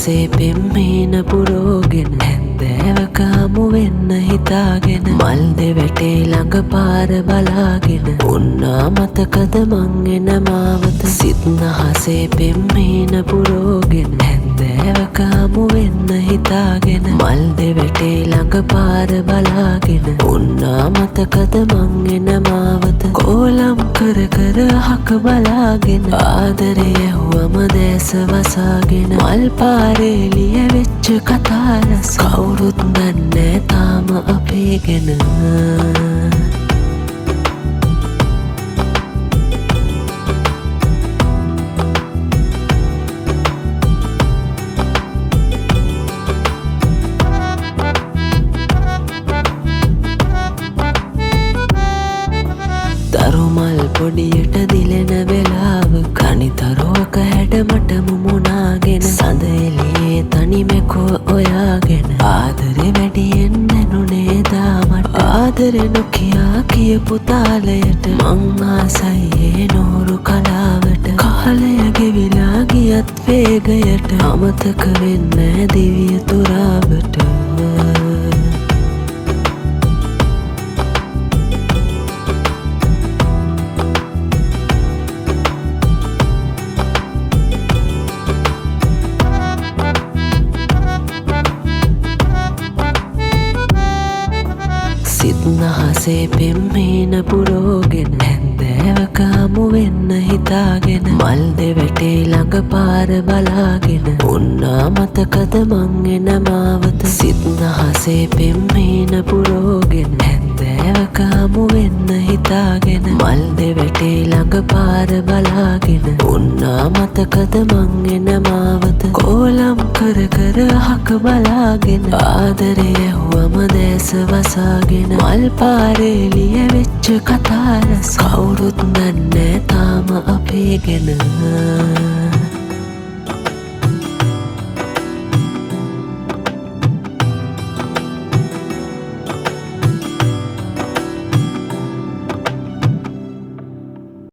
හසේ පෙම්මීන පුරෝගෙන හැන්දෑවක හමු වෙන්න හිතාගෙන මල් දෙවැටේ ළඟ පාර බලාගෙන උන්නා මතකද මං එන මාවත සිත්න හසේ පෙම්මීන පුරෝගෙන හැන්දෑවක හමු වෙන්න හිතාගෙන මල් දෙවැටේ ළඟ පාර බලාගෙන උන්නා මතකද මං එන මාවත කෝලම් කර කර අහක බලාගෙන ආදරය ඇහුවම දැස වසාගෙන මල් පාරේ ලියවෙච්ච කතා රස කවුරුත් දන්නේ තාම අපේ ගැන දරුමල් පොඩියට දිලෙන වෙලාව කනිතරෝක හැඩමට මුමුණාගෙන සඳ එළියේ තනිමෙකෝ ඔයාගෙන ආදරේ වැඩියෙන් නැනුනේ දාමට ආදරේ නොකියා කියපු තාලයට මං ආසයි ඒ නూరు කලාවට කාලය ගෙවිලා ගියත් වේගයට අමතක වෙන්නේ දිව්‍ය තුරාවට සිත්න හසේ පෙම්මීන පුරෝගෙන හැන්දෑවක හමු වෙන්න හිතාගෙන මල් දෙවැටේ ළඟ පාර බලාගෙන උන්නා මතකද මං එන මාවත සිත්න හසේ පෙම්මීන පුරෝගෙන හැන්දෑවක හමු වෙන්න හිතාගෙන මල් දෙවැටේ ළඟ පාර බලාගෙන උන්නා මතකද මං එන මාවත කෝලම් කර කර අහක බලාගෙන ආදරය ඇහුවම දැස වසාගෙන මල් පාරේ ලියවෙච්ච කතා රස කවුරුත් දන්නේ තාම අපේ ගැන